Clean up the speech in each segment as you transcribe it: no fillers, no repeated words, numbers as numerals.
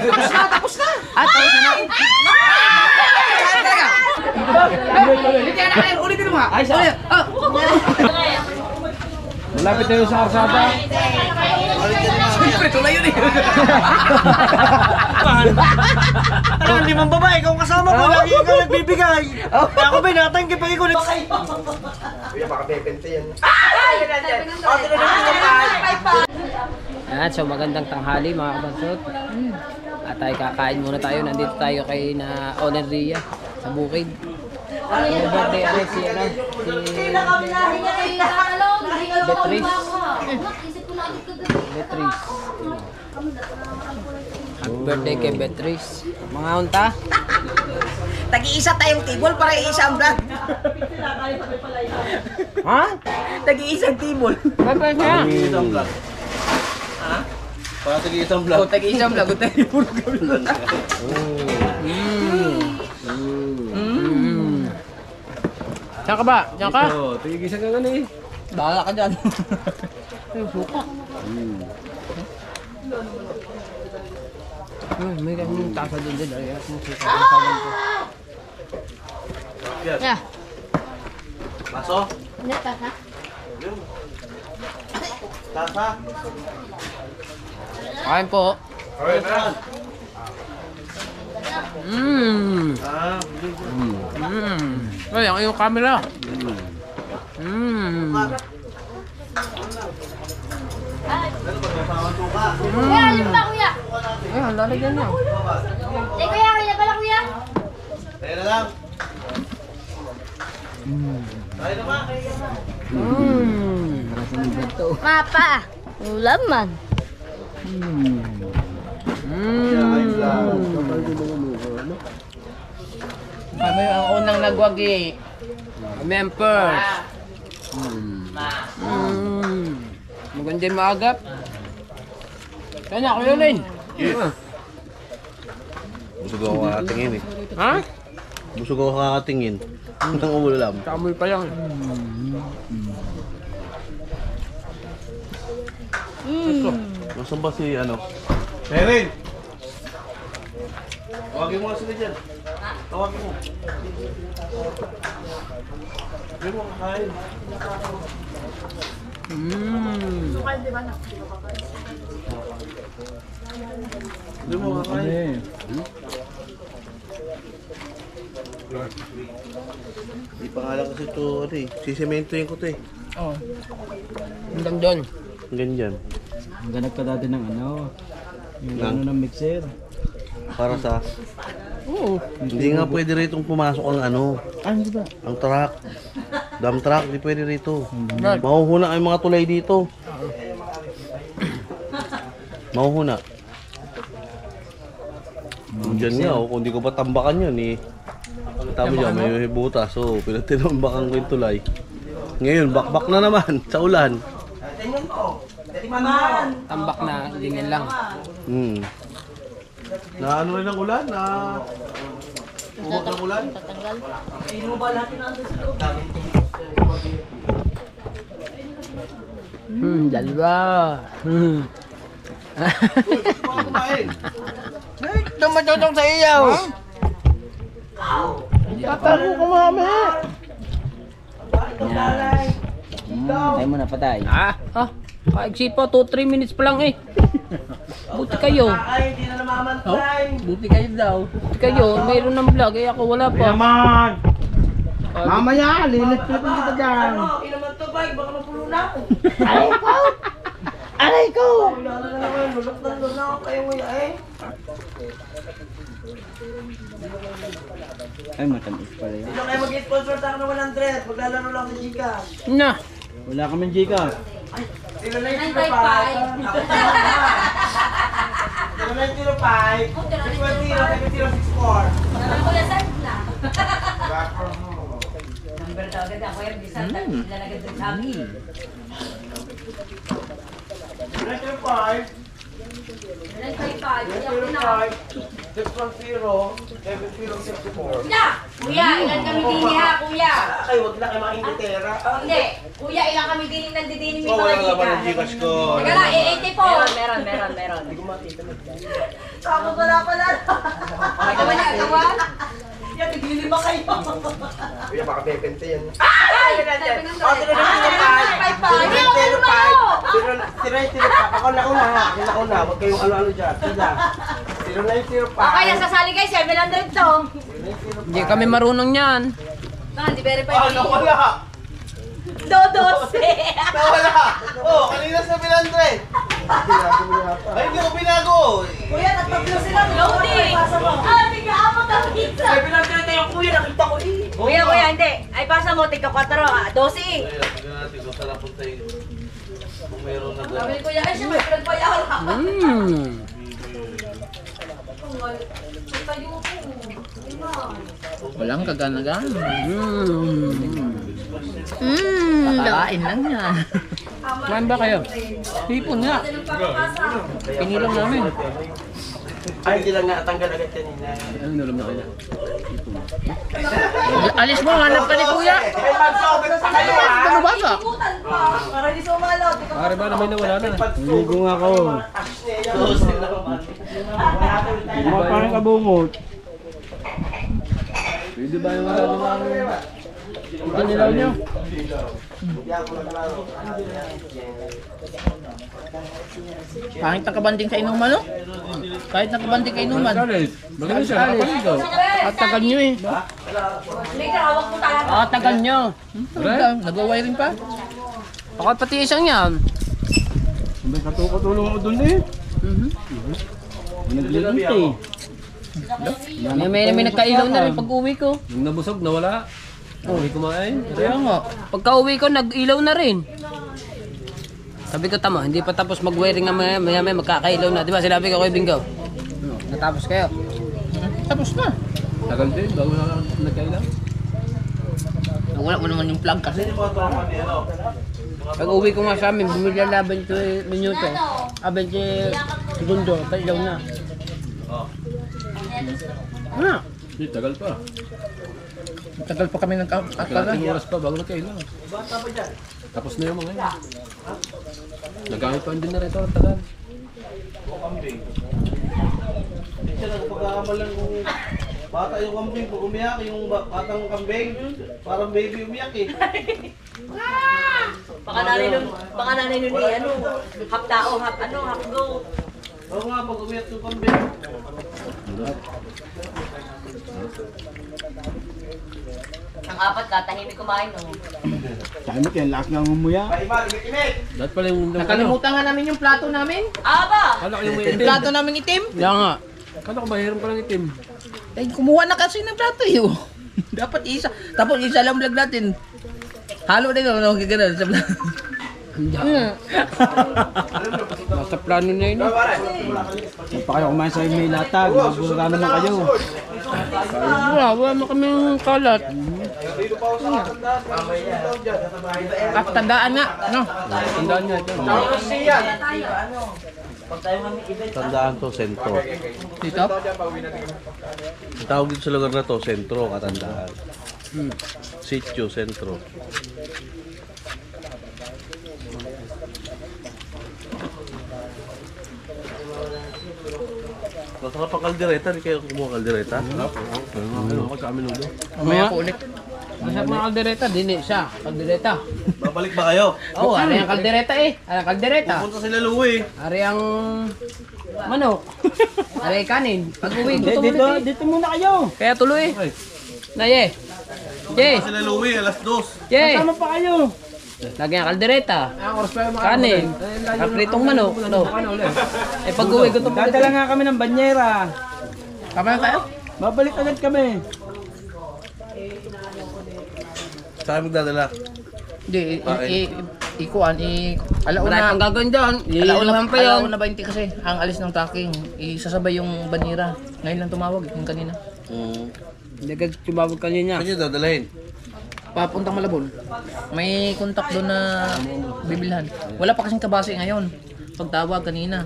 Tapos na. Tapos na. Ulitin mo nga. Ay, sa. Malapit tayo sa arsada. Siyempre, tulay yun eh. Ang limang babae, ikaw kasama ko, lagi ikaw nagbibigay. Kaya ako ba, natanggip pa ikaw. Kuya, baka bebente yan. Ayan, so magandang tanghali mga kabansot. At ay kakain muna tayo. Nandito tayo kay na Olenria sa bukid. Yung birthday ano si ano? Si Beatrice. Beatrice. Happy birthday kay Beatrice. Mga unta. Tagi-isa tayong tibol para isa ang vlog. Ha? Tagi-isang tibol. Bye-bye siya. Isang vlog. Ha? Para sige isang vlog. O, tagi-isang vlog. Tagi-puro kami. Diyan ka ba? Diyan ka? Oo, tigigisa ka gani. Bahala ka dyan. Suka. May kaming tasa din din. Ay, mo suka. Yeah. Paso? Tasa? Tasa? Kain po. Okay, meron. Ay, ang iyong camera. Kuya, alim ba kuya? Ay, ang lalagyan niya. Kuya, kaya pala kuya? Tayo na lang. Tayo naman. Mapa. Ulaman. Kami ang unang nagwagi. Members. Maganda yung maagap. Kanya, Kuya Lin. Busog ako kakatingin eh. Ha? Busog ako kakatingin. Nang umulam. Kamoy pa lang. Nasaan ba si ano? Merin! Tawagin mo nga sila dyan. Tawagin mo. Tawagin mo kakain. Tawagin mo kakain. Di pa nga lang kasi ito, ano eh. Sisimentoyin ko ito eh. Oo. Hanggang doon. Ganyan. Ganag ka dati ng ano, yung Nang? ano ng mixer. Para sa... Oo. Hindi nga pwede rito pumasok ang ano. Ah, hindi ba? Ang truck. Dump truck, hindi pwede rito. Brad. Mahuhuna ang mga tulay dito. Mahuhuna. Diyan nga, oh, kung di ko pa tambakan yun eh. Tama dyan, may butas. So, pinatinambakan ko yung tulay. Ngayon, bakbak na naman sa ulan. Tambak na, ganyan lang. Na ano rin ang ulan? Na... Umok ng ulan? Dalawa. Kumain! Tumatutong sa iyaw. Tatago ka mami! Tayo mo na patay. Kaigsi po, 2-3 minutes pa lang eh. Buti kayo. Buti kayo daw. Buti kayo, mayroon ng vlog eh, ako wala pa. Naman! Mamaya, lilit-lilit kita dyan. Inaman to bike, baka mapulo na ako. Aray ko! Aray ko! Wala na naman, lulok na ako kayo nguya eh. Ay, matamis pala yun. Sino kayo mag-sponsor sa akin ng 100? Maglalaro lang sa Gcash. Na. Wala kaming Gcash. Sino na yung 05? Ako na Sino na yung 05? 020-064. Kuya, saan na? Number daw agad ako yung bisan na ilalagay sa amin. Sino na yung 05? Kuya, ilan kami dini ha, kuya? Ay, wag na kayo makikitera. Hindi. Kuya, ilan kami dining nandidining may Oh, mga wala naman chika? ang Gcash ko. Teka lang, 80 po. Meron. Tapos wala pala. May naman nagawa? Yan, tiglilima kayo. Kuya, baka bebente yan. Ay! Hindi Ako na una. Huwag kayong ano-ano dyan. Sila. 0905. Okay, sasali kayo, 700 to. Hindi kami marunong yan. Hindi verify. Nawala! Dodose. Nawala! Oh, kanina sa 700. Ay, hindi ko binago. Kuya, natablo sila. Loading. Tigka-apat ang pizza. 700 yung kuya, nakita ko eh. Kuya, hindi. Ay, pasa mo, tigka-4. 12 eh. Ay, tignan natin kung sarap po tayo. Kung meron na Sabi gano'n. ni kuya, ay siya, may pinagbayaran. Walang kagana-gana. Kakain lang yan. Kumain ba kayo? Hipon nga. Pinilang namin. Ay, hindi lang natanggal agad kanina. Ano nalam na kaya? Alis mo, hanap ka ni kuya. Ay, mag-sober sa kayo ha! Tumabasa. Para di sumalaw. Pare ba naman nawala na? Ligo nga ako. Mga parang kabungot. Pwede ba yung wala naman? Ito nilaw nyo. Kahit nakabanding sa inuman, no? Kahit nakabanding sa inuman. Magaling siya. At tagal nyo eh. Hindi ka, hawak mo talaga. Tagal nyo. Nag-wiring pa. Ako pati isang yan. May katulong ako dun eh. Naglilintay. May nagkailaw na rin pag uwi ko. Nung nabusog, nawala. Hindi kumain. Kaya nga. Pagka uwi ko, nag-ilaw na rin. Sabi ko, tama, hindi pa tapos mag-wiring nga maya magkakailaw na. Di ba sinabi ko kay Bingaw? Natapos kayo. Tapos na. Tagal din, bago na nagkailan. Wala mo naman yung plug kasi. Pag uwi ko nga sa amin, bumili na 20 minuto. 20 segundo, kailaw na. Ah, Hindi, tagal pa. Tagal pa kami nag-akala. Kalating oras pa bago nagkailan. Tapos na yung mga yun. Nagamit pa ang generator, tagal. Hindi siya nagpagkakamalang kung bata yung kambing. Pag umiyak, yung batang kambing, parang baby umiyak eh. Baka nanay nun ni, ano, hap tao, hap go. Oo nga, pag umiyak yung kambing. Ang apat ka, tahimik kumain, no? Tahimik yan, lakas nga ngumuya. Dapat pala yung... Nakalimutan nga namin yung plato namin. Aba! Kala ko yung may Yung itim. plato namin itim. kaya nga. Kala ko mayroon palang itim. Eh, kumuha na kasi ng plato yun. Dapat isa. Tapos isa lang vlog natin. Halo din ako, gano'n sa vlog. Nasa plano na yun. Pa kayo kumain sa may latag. Nabura naman kayo. Wala mo kaming kalat. Tandaan nga, no? Tandaan niya ito. Tandaan to, sentro. Dito? Ang tawag dito sa lugar na to, sentro, katandaan. Sitio, sentro. Masarap ang kaldereta, di kayo kumuha kaldereta? Ano ako sa amin ulo. Mamaya po ulit. Masarap mga kaldereta, dini siya. Kaldereta. Babalik ba kayo? Oo, ari ang kaldereta eh. Ari ang kaldereta. Punta sila Louie. Ari ang manok. Ari kanin. Pag uwi, gusto mo na Dito muna kayo. Kaya tuloy. Naye. Jay. Punta sila Louie, alas 2. Jay. Sama pa kayo. Lagyan ang kaldereta. Kanin. Kapritong manok. No. Eh pag uwi, gusto mo Dadala nga kami ng banyera. Tama na tayo? Babalik agad kami. Saan magdadala? Hindi, Bakit? ikuan, Wala alauna. pang gagawin dyan. Iilawan pa yun. Alauna 20 kasi, ang alis ng taking, isasabay yung banira. Ngayon lang tumawag, yung kanina. Hindi ka tumawag kanina. Saan nyo dadalahin? Papuntang Malabon. May kontak doon na bibilhan. Wala pa kasing kabase ngayon. Pagtawag kanina.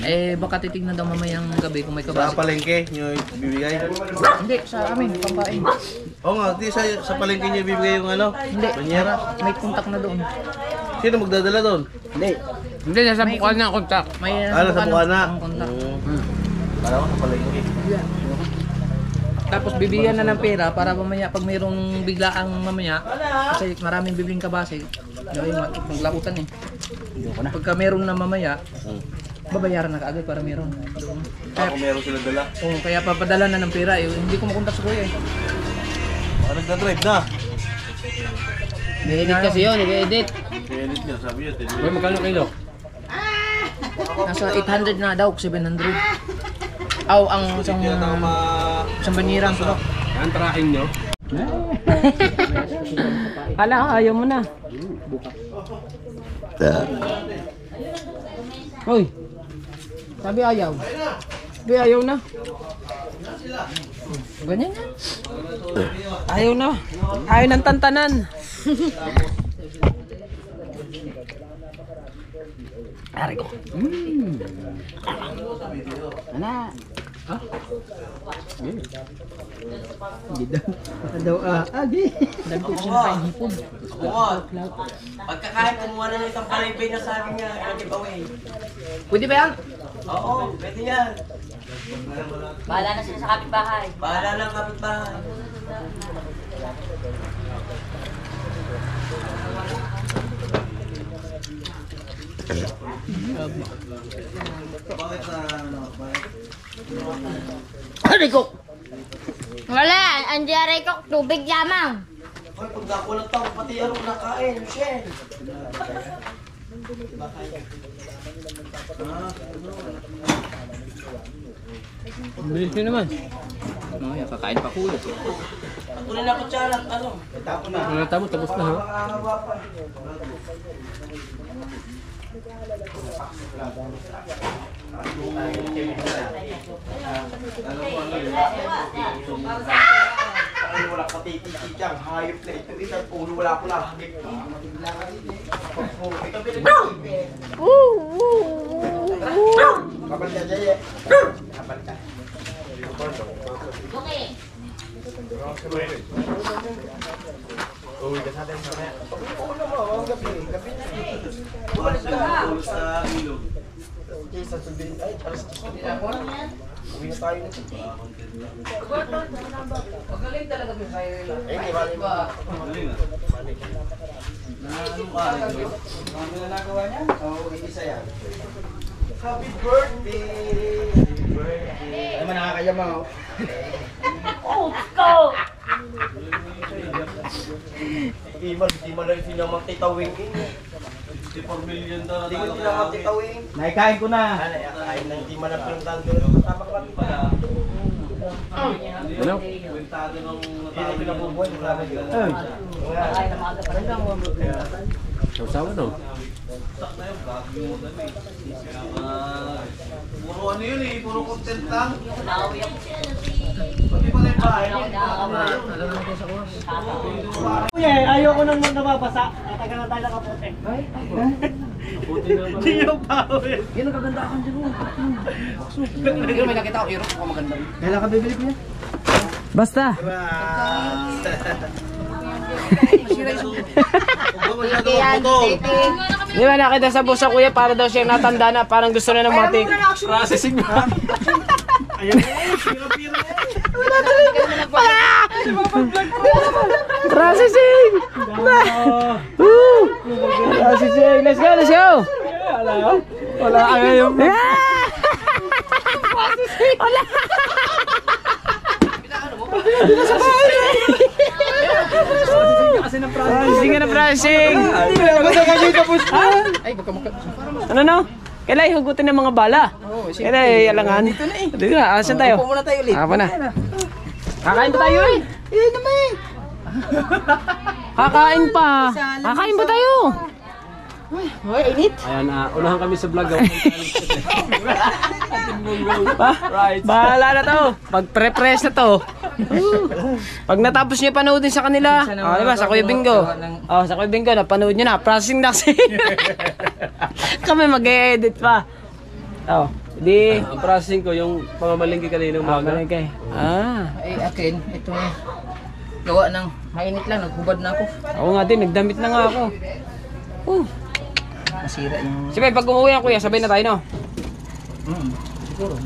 Eh, baka titignan daw mamayang gabi kung may Sa kabasi. palengke nyo bibigay? Hindi, sa amin, pambain. Oo nga, di sa palengke nyo bibigay yung ano? Hindi. Banyera. May kontak na doon. Sino magdadala doon? Hindi, nasa bukuan na ang kontak. May Nasa Bukana. ang kontak. Para ko sa palengke. Tapos bibigyan na ng pera para mamaya pag mayroong biglaang mamaya, kasi maraming bibing kabase, gawin maglautan eh. Pagka meron na mamaya, babayaran na kaagad para meron. Ako meron sila dala. Oh, kaya papadala na ng pera eh. Hindi ko makontak sa kuya eh. Baka nagdadrive na. Nag-edit kasi yun, nag-edit. Edit niya, sabi niya. Uy, magkano kilo? Nasa 800 na daw, 700. Aw, ang isang banirang sulok. Yan, tracking nyo. Kala, ayaw mo na. Hoy. Sabi ayaw. Sabi ayaw na. Ganyan yan. Ayaw na. Ayaw ng tantanan. Ari ko. Ana. Dagko siya kain hipon. Pagkakain, kumuha na ng isang palipay na sa akin niya, giveaway. Pwede ba yan? Oo, pwede yan. Bahala na sila sa kapitbahay. Bahala ng kapitbahay. Ari ko. Wala, ang diyaray ko, tubig lamang. Hoy, pag dako ng tao, pati ano nakain, Michelle. Bilis nyo naman. Mamaya, kakain pa kulo. Patuloy na kutsara, ano? Mga tamo, tapos na ha. Makahawa pa. Ay, wala pa titi dyan. Hayop na ito. Isang ulo, wala ko lang. Ito pinag-ibig. Kapal ka, Jay. Kapal ka. Okay. Ulo mo, gabi. Gabi na. Bukas ka. Ulo sa ilog. Okay, sa subin. Ay, alas 10 na ako. Uwi na tayo nito. Magaling talaga yung kayo nila. Eh, di ba? Galing ah. Ano na nagawa niya? Oo, isa yan. Happy birthday! Happy birthday! Ay, man nakakayama ako. Di mo lang sinamang titawing eh. 54 million daw. Di mo sinamang titawing. Naikain ko na. Ay, di mo na pinuntan doon. Tapak lang pala. Ano? Kwentado ng Hindi pinabubuhay. Grabe ka. Sausawa no? Puro ano yun eh, puro content lang. Pati pala yung bahay. Kuya, ayoko nang nababasa. Natagal na tayo nakapote. Hindi yung power. Yan ang kagandahan dyan mo. Pero may nakita ko, Europe, mukhang maganda. Kailan ka bibili ko yan? Basta. Di ba nakita sa busa kuya para daw siyang natanda na parang gusto na ng matik. Processing na. Processing! Processing! Let's go, let's go! Wala ka ngayon. Wala! Processing ka na processing! Ay, baka maka... Ano no? Kailan hugutin ng mga bala? Kailan alangan? Dito na eh. Dito na, asan tayo? Upo muna tayo ulit. Apa na? Kakain pa tayo eh. Eh, naman. Kakain pa. Kakain pa tayo. Ay, init. Ayan, unahan kami sa vlog. Bahala na to. Pag-pre-press na to. Pag natapos niyo panoodin sa kanila. Diba? Sa Kuya Bingo. Sa Kuya Bingo, napanood niyo na. Processing na kasi. Kami mag-e-edit pa. Di. Ang processing ko, yung pamamalingki kanina umaga. Malengke. Ay, akin, ito gawa ng mainit lang, naghubad na ako. Ako nga din, nagdamit na nga ako. Masira yung... Sige, pag umuwi ang kuya, sabay na tayo, no? Siguro.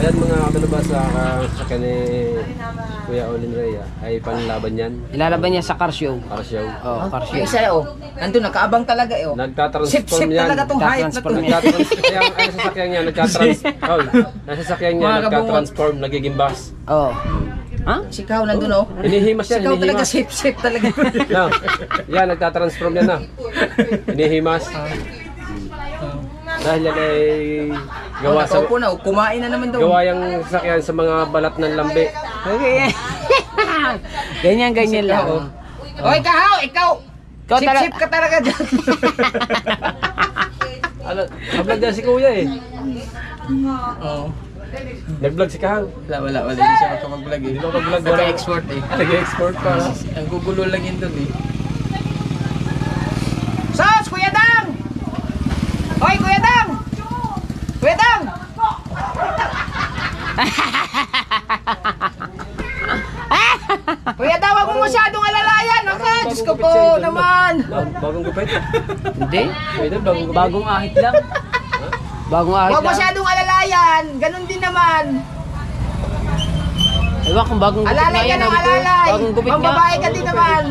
Ayan mga kabalabasa, sa ni Kuya Olin Rhea, ay panlaban yan. Ilalaban niya sa car show. Para siya. Oh, car show. Yung isa, nandun, nakaabang talaga, Nagtatransform Sip yan. talaga tong hayop na to. Ay, sasakyan niya, nasasakyan niya, nagtatransform, nagiging bus. Oh. Ha? Sikaw nandun, Inihimas yan, Sikaw talaga, inihimas. sip talaga. No. Yan, nagtatransform yan na. Inihimas. Dahil yan ay gawa sa... Nakaupo na, kumain na naman doon. Gawa yung sasakyan sa mga balat ng lambi. Okay. Ganyan lang. Oy, Kahaw, ikaw! Ikaw talaga- Sip ka talaga dyan. Ano, nag-vlog dyan si Kuya eh. Oo. Nag-vlog si Kahang. Wala. Hindi siya makapag-vlog eh. Hindi ko mag-vlog. Nag-export eh. Nag-export pa. Ang gugulo lang yun doon eh. Sos! Kuya Dang! Hoy, Kuya Dang! Kuya Dang! Kuya Dang, wag mo masyadong alalayan. Diyos ko po naman. Bagong gupit. Hindi. Pwede, bagong gupit. Bagong ahit lang. Bagong ahit Wag lang. masyadong alalayan. Ganun din naman. Ewan kung bagong gupit Alalay ka ng alalay. Bagong gupit nga. Mambabae ka din naman.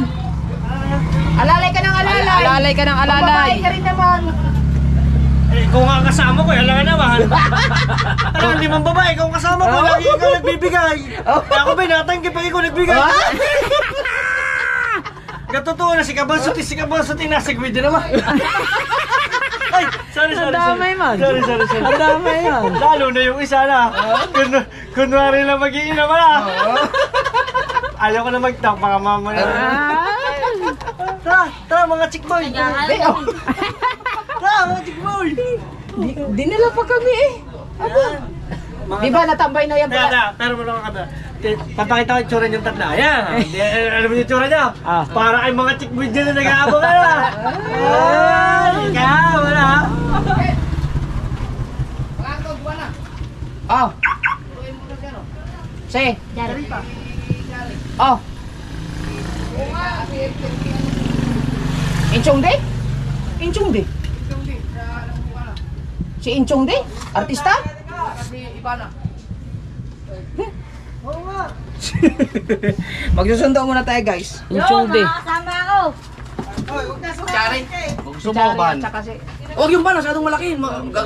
Alalay ka ng alalay. Alalay ka ng alalay. Mambabae ka rin naman. Kung nga kasama ko, alam nga naman. Alam, hindi mong babae, kung kasama ko, lagi ikaw nagbibigay. Kaya ako binatanggi pag ikaw nagbigay. Katotoo na si Kabalsot nasa gwid din naman. Ay, sorry. Ang damay man. Sorry. Ang damay man. Lalo na yung isa na. Kunwari lang mag-iinom na. Ayaw ko na mag-talk, baka mamaya. Tara mga chick boy. Tara mga chick boy. Dinala pa kami eh. Di ba natambay na yan pala? Pero mo lang kada. Papakita ko yung tsura niyong tatla. Ayan. Alam mo yung tsura niya? Para kay mga chick boy dyan na nag-aabang ka na. Ikaw, wala. Oh. Say. Oh. Inchong Day? Inchong Day? Si Inchong Day? Artista? Magsusundo muna tayo guys. Inchong day. Kasama ako. Chari. Gusto mo ban? Huwag yung ban, masyadong malaki.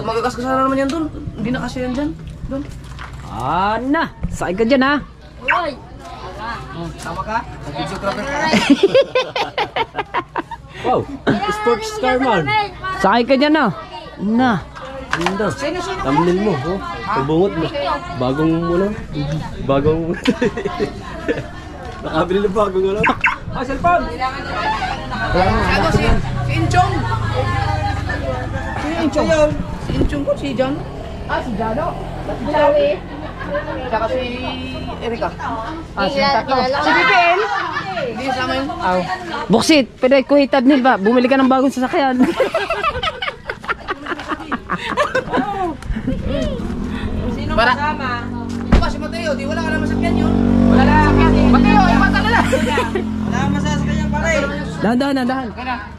Magagas ka sana naman yan dun. Hindi na kasi yan dyan. Dun. Na. Sakay ka dyan ha. Uy. Tama ka? Videographer ka. Wow, sports car man. Sakay ka dyan ha. Na. Ganda. Thumbnail mo, oh. Pagbungot mo. Bagong nakabili ng bagong ano. Cellphone. Ano si Inchong? Si Inchong? Si Inchong ko, si John. Si Jano. Si Chari. Saka si Erika. Si tatlo. Si Bipin. Hindi sama yun. Buksit, pwede ko hitad nil ba? Bumili ka ng bagong sasakyan. Sino kasama? Ito ba si Mateo? Di wala ka na masakyan yun. Wala na masakyan. Mateo, iwan ka na lang. Wala kang masasakyan yan pare. Dahan.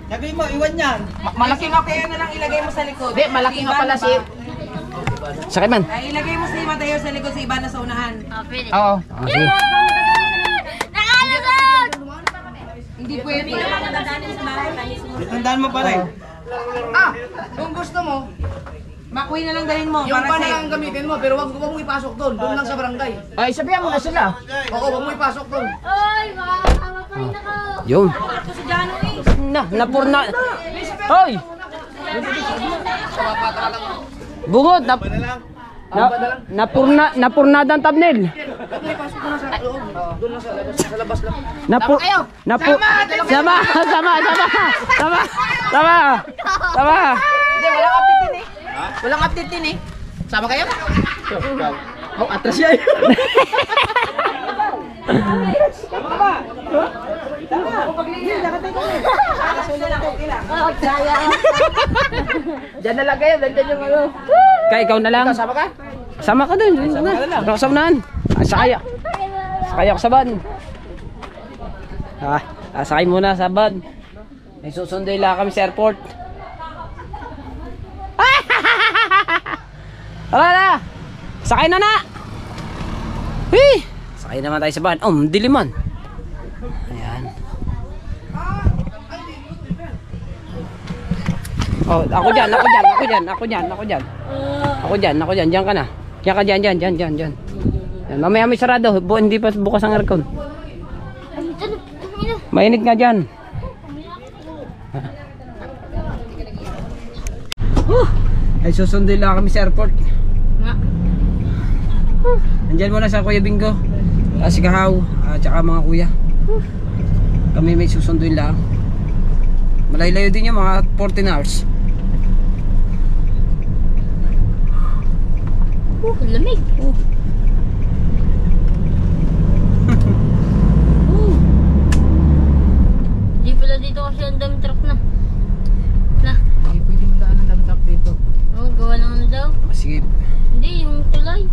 Lagay mo, iwan yan. Malaki nga Kaya na lang ilagay mo sa likod. Hindi, malaki nga pala si... Sakay man. Ay, ilagay mo si Mateo sa likod, si Ivana sa unahan. Pwede. Oo. Sige. Nakalusot! Hindi pwede. Dadaanin sa bahay, tayo Tandaan mo pare. Kung gusto mo, Makuwi na lang dalhin mo. yung para pa safe. na lang gamitin mo, pero wag mo ipasok doon. Doon lang sa barangay. Ay, sabihan mo na sila. Oo, wag mo ipasok doon. Uy, makakasama pa rin ako. Yun. Ito si Jano eh. Napurna. Hoy! Bungot, napurnada ang thumbnail. Ipasok mo na sa loob. Doon lang sa labas lang. Sama. Hindi, walang update din eh. Walang update din eh. Sama kayo? Oh, atras siya eh. Oh, kaya. Diyan na lang kayo, nandiyan yung ano. Kaya ikaw na lang. Sama ka? Sama ka dun. Sama ka lang. Ako sa unahan. Sakay. Sakay ako sa van. Sakay muna sa van. May susunduin lang kami sa airport. Tara na! Sakay na na! Hey! Sakay naman tayo sa van. Oh, diliman. Ayan. Oh, ako dyan. Diyan ka na. Diyan. Mamaya may sarado. Hindi pa bukas ang aircon. Mainit nga dyan. Ay susunduin lang kami sa airport. Nandyan muna sa Kuya Bingo, si Kahaw, at saka mga kuya. Kami may susunduin lang. Malayo-layo din yung mga 14 hours. Lamig. Di pala dito kasi ang dami truck na. Hindi pwede mo daan ang damtap dito. Oh, gawa ng ano daw? Sige. Hindi, yung tulay.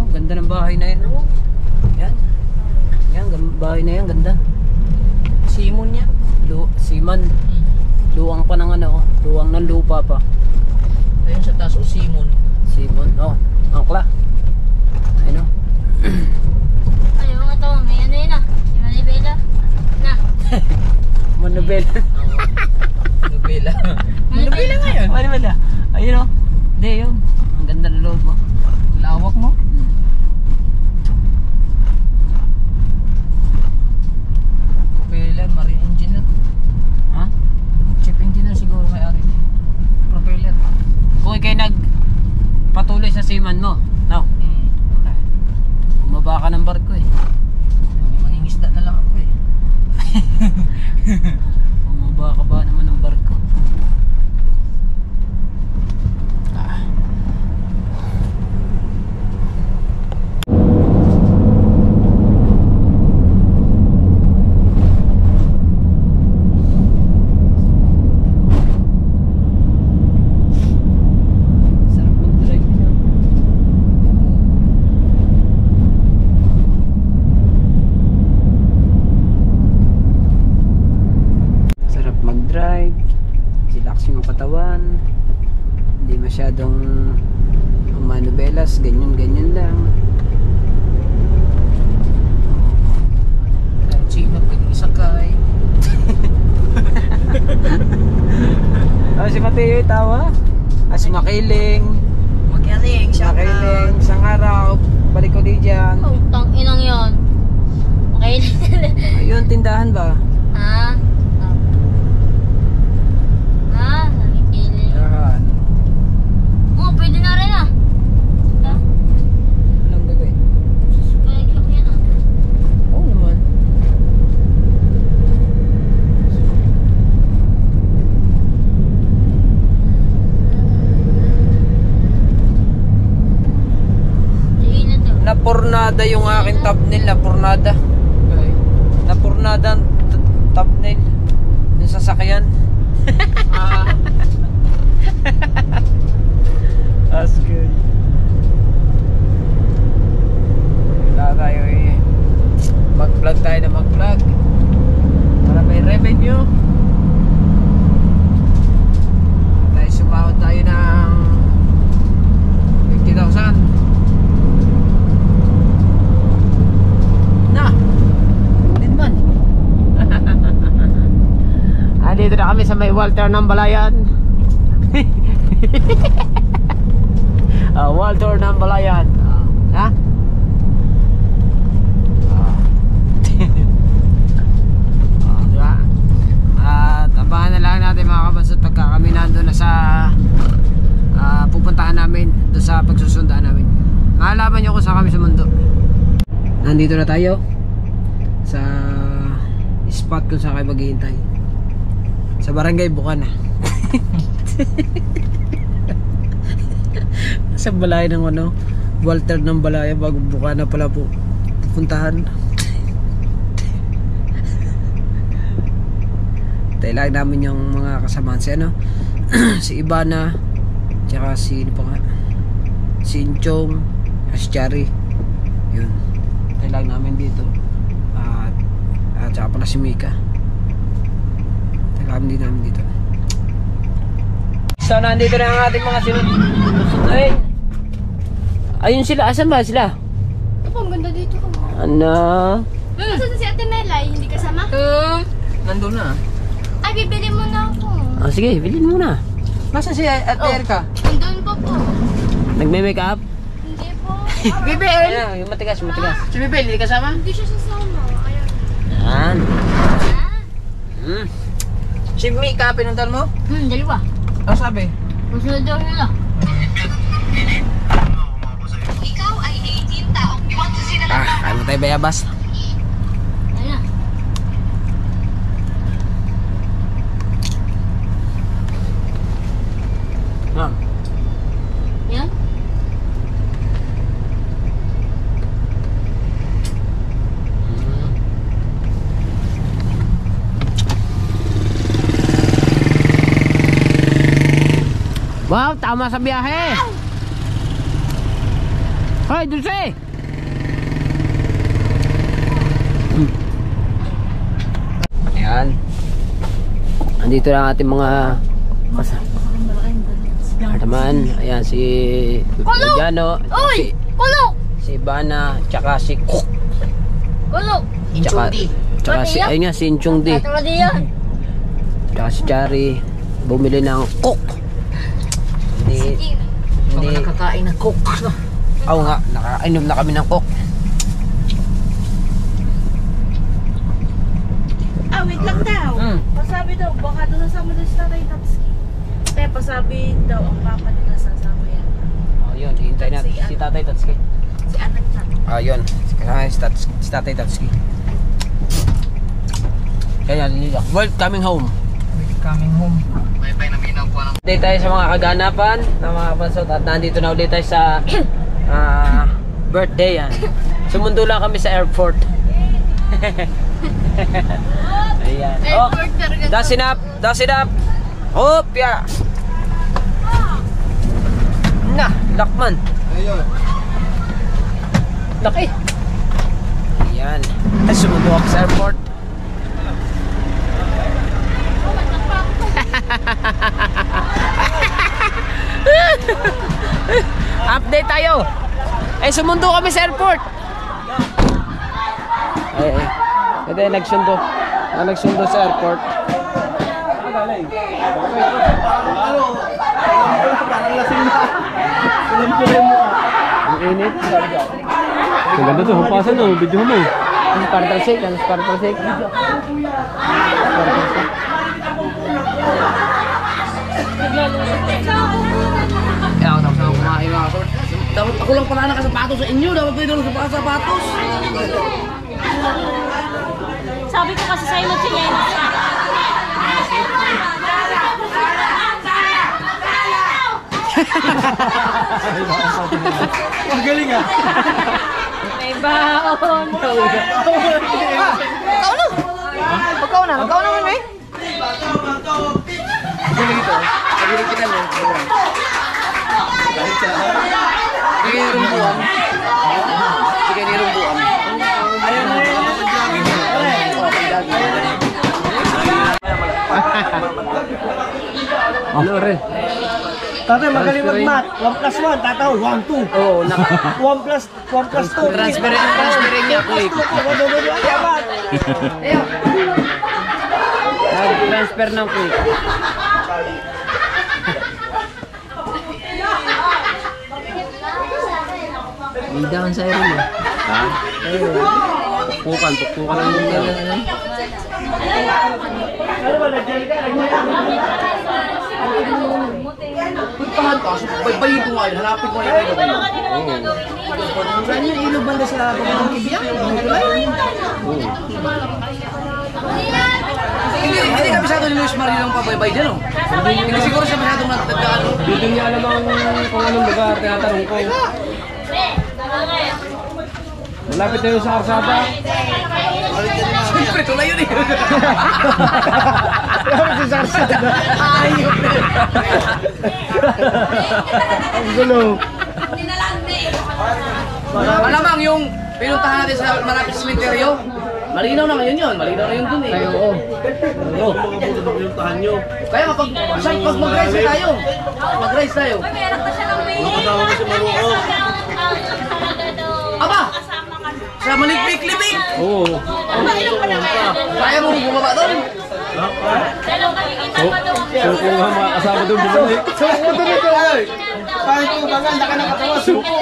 Ganda ng bahay na yan. Yan. Bahay na yan, ganda. Simon niya. Siman. Luwang pa ng ano, luwang ng lupa pa. Ayun sa taas o Simon. Simon, angkla. Ayun o. Ay, mga tao, may ano yun ah. Si Manibela. Na. Manubel. Nobela. Nobela ngayon. Manubel. Ayun o. Hindi yun. Ang ganda ng loob mo. Lawak mo. Propeller, marine engineer. Ha? Chief engineer siguro may-ari niya. Propeller. Kung kayo nagpatuloy sa seaman mo, no? Bumaba ka ng barko eh. Mangingisda na lang ako eh. Bumaba ka ba naman ng barko? Masyadong manubelas, ganyan lang. Chino pwedeng isakay. Si Mateo tawa. Si Makiling. Makiling, Makiling, isang araw balik ko din dyan. Oh, tang inang yon. Okay. Ayun, tindahan ba? Ha? Nakikiling. Tindahan. Oh, pwede na rin ah. Anong gagawin? Pwede yan ah. Oo naman. Sige na to. Napurnada yung aking thumbnail, napurnada. Napurnada ang thumbnail. Yung sasakyan. That's good. Wala tayo eh. Mag-vlog tayo na mag-vlog. Para may revenue. Tayo sumahod tayo ng 50,000. Na! Din man. Dito na kami sa may Walter ng Balayan. Walter ng Balayan. Ha? Diba? At abangan na lang natin mga kabansot pagka kami nandun na sa pupuntahan namin, doon sa pagsusundaan namin. Maalaman nyo kung saan kami sa mundo. Nandito na tayo sa spot kung saan kayo maghihintay. Sa Barangay Bukana. Sa balay ng ano, Walter ng Balaya, bago Bukana pala po pupuntahan. Tayo lang namin yung mga kasamaan si ano, si Ibana, tsaka si ano pa nga, si Inchong, si Chari. Yun. Tayo lang namin dito. At tsaka pala si Mika. Tayo lang din namin dito. So nandito na ang ating mga sunod. Ayun sila, asan ba sila? Ito po, ang ganda dito ko. Ano? Asan si Ate Melay? Hindi kasama? Nandun na. Ay, bibili mo na ako. Ah, sige, bilhin mo na. Nasaan si Ate Erika? Nandun pa po. Nagme-make up? Hindi po. Bibel! Ayan, yung matigas, matigas. Si Bibel, hindi kasama? Hindi siya sasama. Ayan. Yan. Ah. Si Mika, pinuntan mo? Dalawa. Ano sabi? Masunod daw nila. Ano tayo bayabas? Ayan. Yan. Wow, tama sa biyahe. Hoy, Dulce! Ayan. Andito na ang ating mga naman. Ayan si Jano, Uy! Kulok! si Ibana, tsaka si Kuk. Kulok! Tsaka si, ayun nga, si Inchong Di. Tatama di yan. Tsaka si Chari. Bumili ng Kuk. Hindi. Nakakain ng coke. Oo nga, nakainom na kami ng Coke. Wait lang daw. Pasabi daw, baka doon nasama doon si Tatay Tatsuki. Kaya pasabi daw, ang papa nila sasama yan. Oh, yun, hintay na si Tatay Tatsuki. Si anak niya. Yun, si Tatay Tatsuki. Kaya nila, world coming home. Coming home. Update tayo sa mga kaganapan ng mga kapansot at nandito na ulit tayo sa birthday yan. Sumundo lang kami sa airport. Ayan. Oh, that's enough. That's enough. Hop, ya. Nah, lakman. Laki. Ayan. Ay, sumundo ako sa airport. Update tayo. Sumundo kami sa airport. Ito nagsundo. Nagsundo sa airport. Ang init. Ang ganda to, humpasan no, video mo. Ang partalsik, ang partalsik. Ako tapos ako kumain mga sort. Dapat ako lang pala nakasapatos sa inyo. Dapat kayo lang sa sapatos. Sabi ko kasi sa'yo mag-chilenos ka. Magaling ah. May baon. Magkao na naman eh. Magaling ito. Magaling kita mo. Sige ni rumbuan. Sige ni rumbuan. Ayun na. Lore. Tatay, magaling mag-mat. 1 plus 1, tataw. 1, 2. Oh, 1 plus 2. transferring niya quick. Transfer ng quick. Idahan sa ero mo. Ha? Pukan lang yung Puntahan ka, baybayin ko nga yun. Hanapin ko nga yun. Saan yung ilog banda sa Pagkakang Kibiyak? Hindi ka masyado ni Luis Marie lang pabaybay dyan, oh. Hindi siguro siya masyadong nagdaan. Hindi niya alam kung anong lugar, tinatanong ko. Malapit na yun sa Arsada. Siyempre, tulay yun eh. Si Sarsan. Ayop. Ang gulo. Malamang yung pinuntahan natin sa malapit sa cemetery, malinaw na ngayon yun. Malinaw na yun dun eh. Oo. Pinuntahan nyo. Kaya pag mag-rise tayo. Mag-rise tayo. Kasama mo si Maruko. Aba! Sa maligpik-libik! Oo. Kaya mo bumaba doon? So kung nga mga kasama doon bumalik. Suko doon ito ay. Kahit yung bagal, naka nakatawa, suko.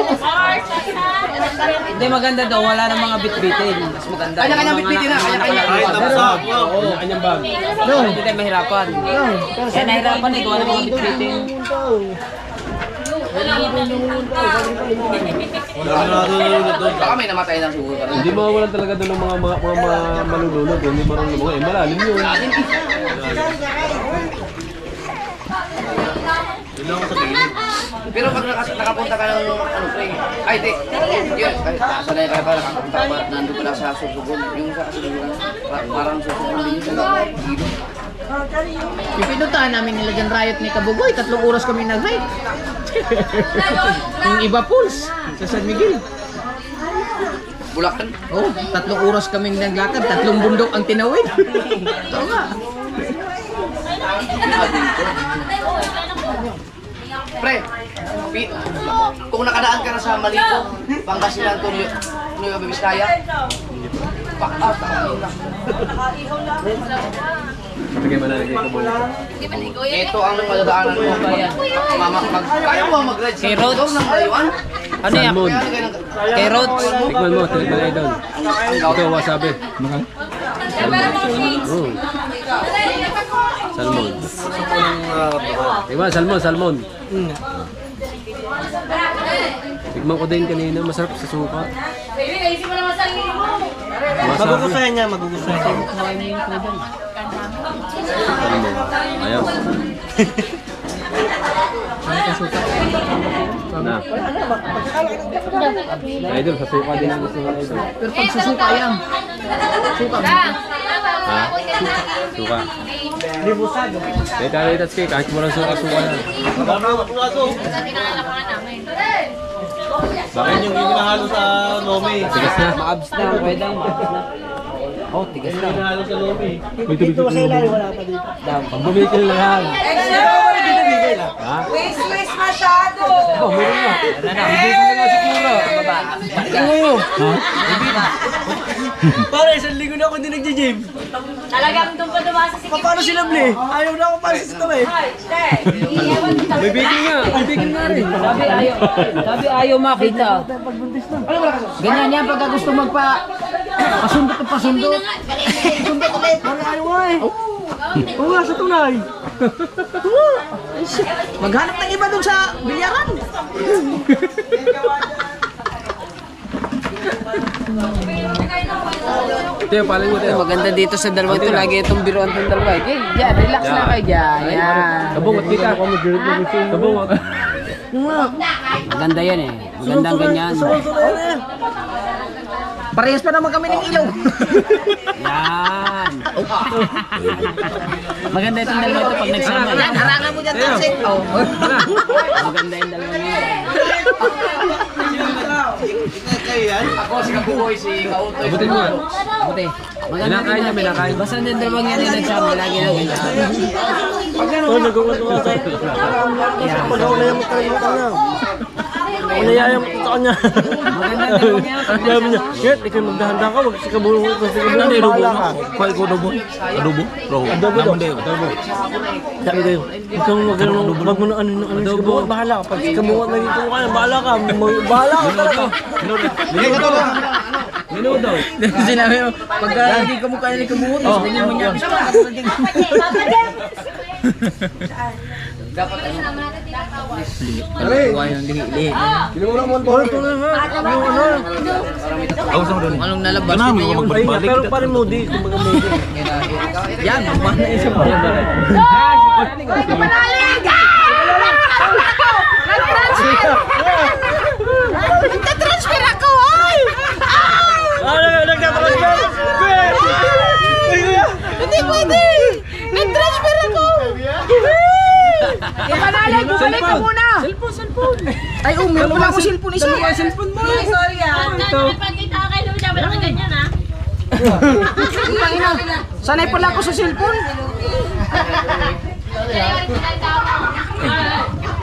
Hindi maganda daw, wala nang mga bit-bitin. Mas maganda. Kanya-kanyang bitbitin na, kanya-kanya. Kahit tamsab. Kanya-kanyang bag. Hindi tayo mahirapan. Kaya nahirapan eh, gawa ng mga bit-bitin. Baka may namatay ng suko. Hindi mawawalan talaga doon ng mga manununod. Hindi marunong mga. Malalim yun. Pero pag nakapunta ka ng ano, pre, ay di, yun, sanay ka pa, nakapunta ka ba, nandun pala sa susugon, yung sa susugon, parang susugon din yun sa gilid. Yung pinuntahan namin nila dyan riot ni Kabugoy, 3 oras kami nag-ride. Yung iba pools sa San Miguel. Bulacan. Oh, 3 oras kaming naglakad, 3 bundok ang tinawid. Ito nga. Pre, kung nakadaan ka na sa Maliko, Pangasinan, Nueva Vizcaya, pack out, Sige ba nalagay ko muna? ito ang madadaanan mo. Kaya mo mag-ride sa Roads? Doon ng Layuan? Ano yan? Salmon. Kay Rhodes? Tikman mo, tikman na idol. Ito, wasabi. Oo. Salmon. Tikman, salmon. Tikman ko din kanina, masarap sa suka. Baby, naisip mo naman sa sarili mo. Magugustuhan niya, magugustuhan. Salmon. Ayaw. Na. Idol, sa suka din ang gusto ng idol. Pero pag susuka yan, suka mo. Ha? Suka. Kaya tayo itats kayo, kahit mo lang suka na. Bakit yung hinahalo sa Lomi? Tigas na. Maabs na, pwede maabs na. Oh, tigas na. Hinahalo sa Lomi. Dito sa ilalim, wala pa dito. Pag bumikil na yan. Ha? Waste masyado. Oh, meron na. Wala na, bibigyan na nga siguro. Baba. Para isang linggo na ako hindi nagja-gym. Talagang doon pa dumasa si Paano sila Ble? Ayaw na ako para sa kamay. Bibigil nga. Bibigil nga rin. Sabi ayaw makita. Ganyan yan pagka gusto pasundot at pasundot. Sundot ulit. Ayaw nga eh. Oo nga, sa tunay. Maghanap ng iba dun sa bilyaran. Ito yung palin mo tayo. Maganda dito sa dalawang ito, lagi itong biruan itong dalawa. Okay, dyan, relax na kayo dyan. Yan. Kabungot di ka. Kabungot. Maganda yan eh. Magandang ganyan. Parehas pa naman kami ng ilaw. Yan. Maganda itong dalawa ito pag nagsama. Yan, harangan mo dyan, Tansik. Oh. Maganda yung dalawa niya. Ako, si Kabugoy, si Kautoy. Abutin mo nga. Buti. Maganda Minakain niya, minakain. Basta yung dalawang yan yung nagsama. Lagi na ganyan. Oo, nagkukuha sa akin. Pag-aula yung makalimutan niya. Unayaya mo sa kanya. Maganda yung dalawang yan. Pag Sabi niya, nagsama. Kit, ikaw maghahanda ka, wag si kabulong ito, si kabulong, bahala ka. Kaya ko adobo? Adobo? Roho. Adobo daw. Sabi ko, ikaw wag mo na ano si kabulong, bahala ka. Pag si kabulong naging kaya, bahala ka. Bahala ka talaga. Minudo. Sinabi mo, pagka hindi ka mukha ni Kabugoy, sabihin mo niya, bisa ka kapatid. Dapat ano, Kinura mo ang ito na nga. Yung ano. Anong nalabas? Pero pa rin mo di, kumbaga mo di. Yan, mamana isa pa. Nagtatransfer! Panalay, bumalik ka muna! Cellphone! Ay, meron pala ako cellphone isa. Cellphone mo. Sorry ah. Pagkita ka kayo, sabi na ganyan ha. Sanay pala ako sa cellphone.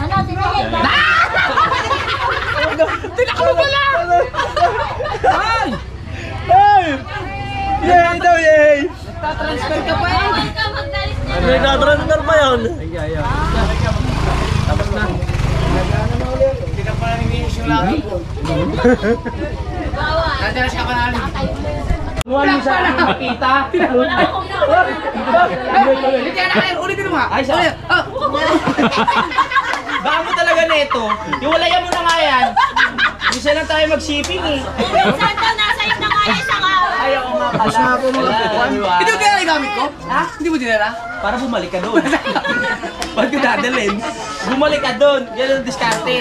Ano, tinigil ba? Tinaklo pala! Ay! Ay! Yay daw, yay! Nagtatransfer ka pa eh. Bawal ka magdalis na. May natransfer pa yun. Tapos na. Bawal. Nadala siya kanali. Wala mo sa makita. Hindi ka na, ulitin mo ha. Ay, sa... Baka mo talaga nito. Iwalayan mo na nga yan. Isa lang tayo mag-shipping eh. Minsan daw, nasa na nga yung saka. Ayaw ko nga pala. Mas nga po mga pupuan. Hindi mo dinala yung gamit ko? Ha? Hindi mo dinala? Para bumalik ka doon. Pag dadalhin, bumalik ka doon. Yan ang diskarte.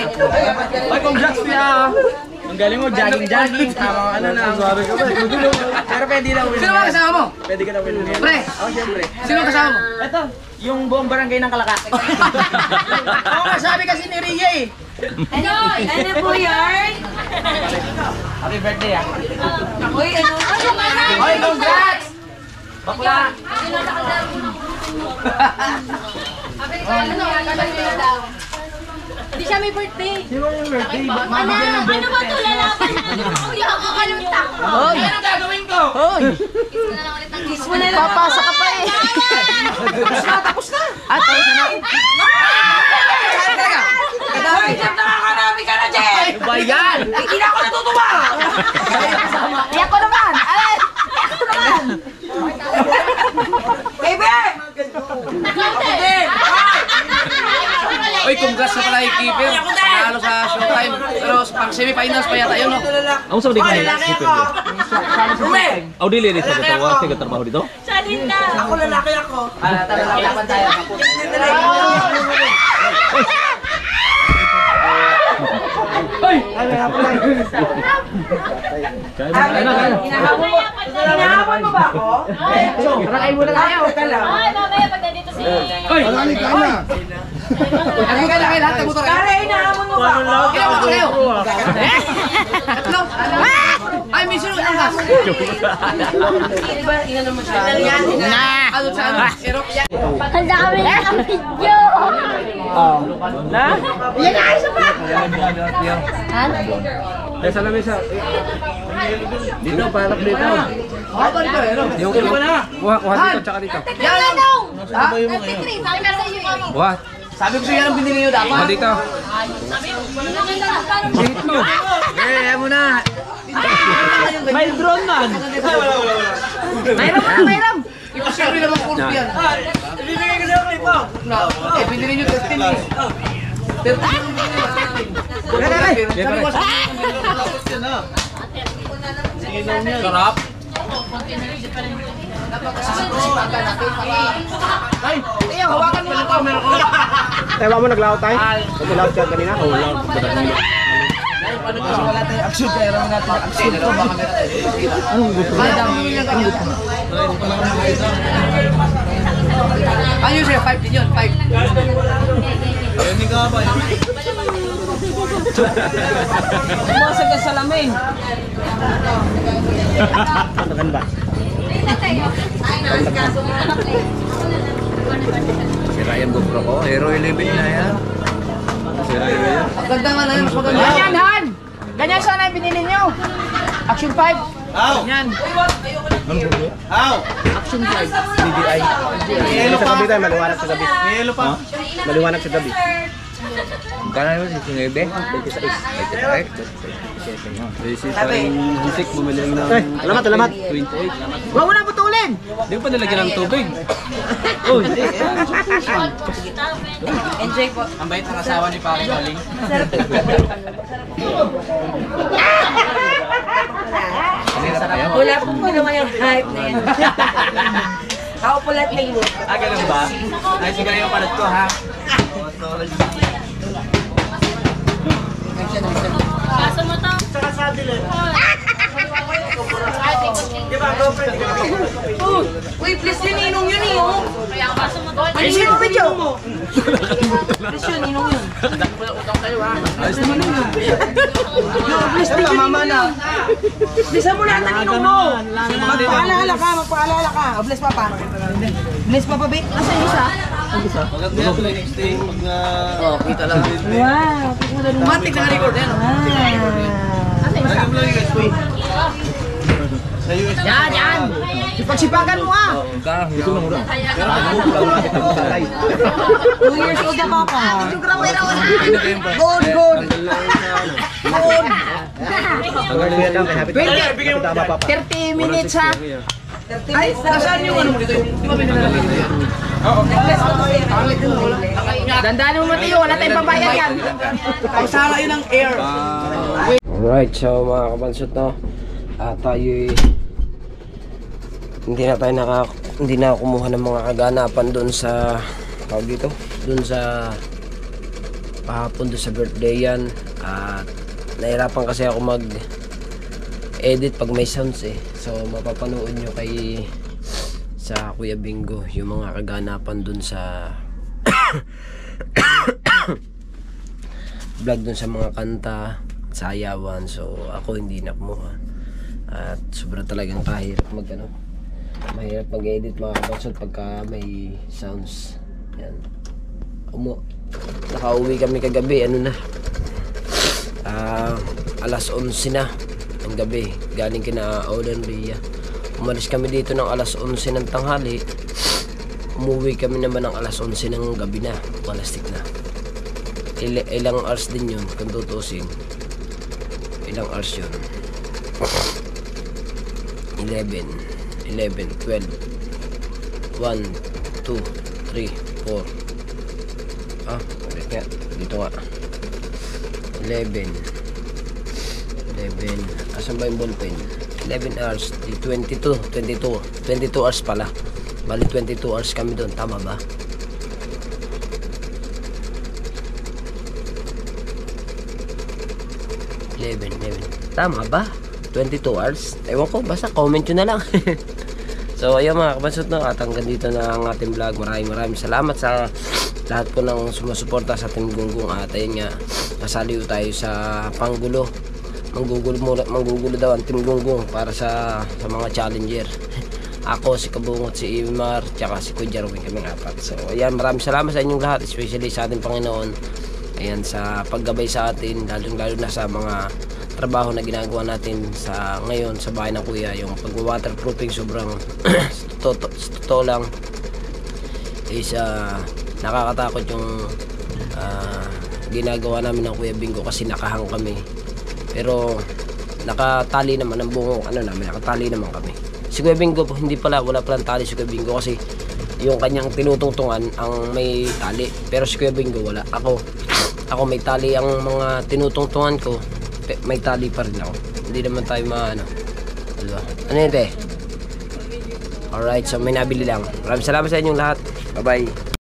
Ay, congrats niya. Ang galing mo, jogging. Tama ano na. Pero pwede na uwi. Sino ba kasama mo? Pwede ka na uwi. Pre, Ako siyempre. sino kasama mo? Ito, yung buong barangay ng Kalakate. Oo nga, sabi kasi ni Ria eh. Ano po yarn? Happy birthday ah. Uy, ano? Oy, congrats! Bakla! Hindi siya may birthday. Sino yung birthday? Ano ba ito? Lalaban na ako. Kuya, ako kaluntak. Hoy! Ano ang gagawin ko? Hoy! Kiss mo na lang. Papasa ka pa eh. Tapos na! At tapos na. Saan ka? Hoy, Jeff, nakakarami ka na, Jeff! Ano ba yan? Hindi na ako natutuwa! Iyak ko naman! Alay! Iyak ko naman! Baby! Uy, congrats sa pala yung keeper. Panalo sa showtime. Pero pang semi-finals pa yata yun, no? Ang sabi ko Hoy, lalaki ako! Rumi! Aw dili rin sa dito. Sige trabaho dito. Siya din na. Ako lalaki ako! Laban tayo. Hinahabol mo ba ako? Rakay muna tayo. Teka lang. Ay, mamaya pag nandito si... Lagay ka lahat ng motor. Pare, hinahabol mo ba ako? Kaya mo kayo. Tatlo. Ay, may sino ang gas. Ano sa ano? Erok yan. Handa kami ng video. Na? Yan na, isa pa. Sa lamesa. Dito, parang dito. Yung iba na. Kuha dito, tsaka dito. Yan lang. Ha? Kuha. Sabi ko sa'yo yan ang binili nyo dapat. Kuha dito. Singit mo. Eh, mo na. May drone man. Mayram. Imposible naman puro yan. Ibibigay ko sa'yo ito. Eh, binili nyo 13 eh. 13. Sarap. Ay, Teo, hawakan mo ako. Tayo mo naglaw tayo? Naglaw ka kanina? Oo, law. Wala tayong action kaya naman natin action. Anong gusto? Ayun siya, 5 din yun, 5. Hindi ka ba? Bumasag ka sa lamin. Ano kan ba? Si Ryan GoPro ko. Hero 11 na yan. Si Ryan yan. Ang ganda nga na yun, mas maganda. Ganyan, Han! Ganyan sana yung binili nyo. Action 5. Aw! Yan. Aw! Action 5. DDI. Sa gabi tayo, maliwanag sa gabi. Yelo pa. Maliwanag sa gabi. Kala naman si Singebe. 26. Si Ryan Hisik bumili ng Ay, alamat. 28. Huwag mo na putulin! Hindi pa nilagyan ng tubig. Enjoy po. Ang bait ng asawa ni Pare Maling. Wala po po naman yung hype na yan. Ako po lahat na yun. Ganun ba? Ay, sige yung palat ko ha. Kaso mo to. Uy, please yun, ninong yun eh. Oh. Kaya ang baso mo doon. Alisin mo, Pedyo. Please yun, ninong yun. Please, Pedyo, ninong yun. Pleasean mo lahat ng ninong mo. Magpaalala ka. O, bless papa. Bless papa, babe. Nasaan yung isa? Oh, kita lang. Wow. Matik na record yan. Yan. Sipag-sipagan mo ah. 2 years old na papa. Good. 30 minutes ha. Ay, nasaan yung ano mo dito? Di ba pinaglalagay dito yan? Dandaan mo Mateo, wala tayong pambayad yan. Pausala yun ng air. Alright, so mga kabansot, no, tayo hindi na kumuha ng mga kaganapan doon sa tawag dito, doon sa pahapon doon sa birthday yan. At nahirapan kasi ako mag edit pag may sounds eh, so mapapanood nyo sa Kuya Bingo yung mga kaganapan doon sa vlog doon sa mga kanta, sayawan. So ako hindi na kumuha at sobrang talagang mahirap mag-edit mga kabansot pagka may sounds. Yan. Nakauwi kami kagabi, alas 11 na ng gabi, galing kina Aulenria. Umalis kami dito ng alas 11 ng tanghali, umuwi kami naman ng alas 11 ng gabi na, palastik na. Ilang hours din yun kung tutusin, ilang hours yun. 11, 12, 1, 2, 3, 4. Ulit nga, dito nga. 11, asan ba yung ballpen? 11 hours, 22 hours pala. Bali 22 hours kami doon, tama ba? Tama ba? 22 hours? Ewan ko, basta comment nyo na lang. So ayun mga kabansot, no, at hanggang dito na ang ating vlog. Maraming salamat sa lahat po ng sumusuporta sa Team Gunggong. At ayun nga, nasaliw tayo sa panggulo. Manggugulo daw ang Team Gunggong para sa mga challenger. Ako, si Kabungot, si Imar, tsaka si Kuya Jarwin, kaming 4. So ayan, maraming salamat sa inyong lahat, especially sa ating Panginoon. Ayan, sa paggabay sa atin, lalo na sa mga trabaho na ginagawa natin sa ngayon sa bahay ng Kuya. Yung pag-waterproofing, sobrang totoo lang is nakakatakot yung ginagawa namin ng Kuya Bingo kasi nakahang kami. Pero nakatali naman ang buong nakatali naman kami. Si Kuya Bingo wala palang tali si Kuya Bingo kasi yung kanyang tinutungtungan ang may tali, pero si Kuya Bingo wala. Ako may tali, ang mga tinutungtungan ko may tali pa rin ako. Hindi naman tayo diba? Ano yun, te? Alright, so may nabili lang. Maraming salamat sa inyong lahat. Bye bye.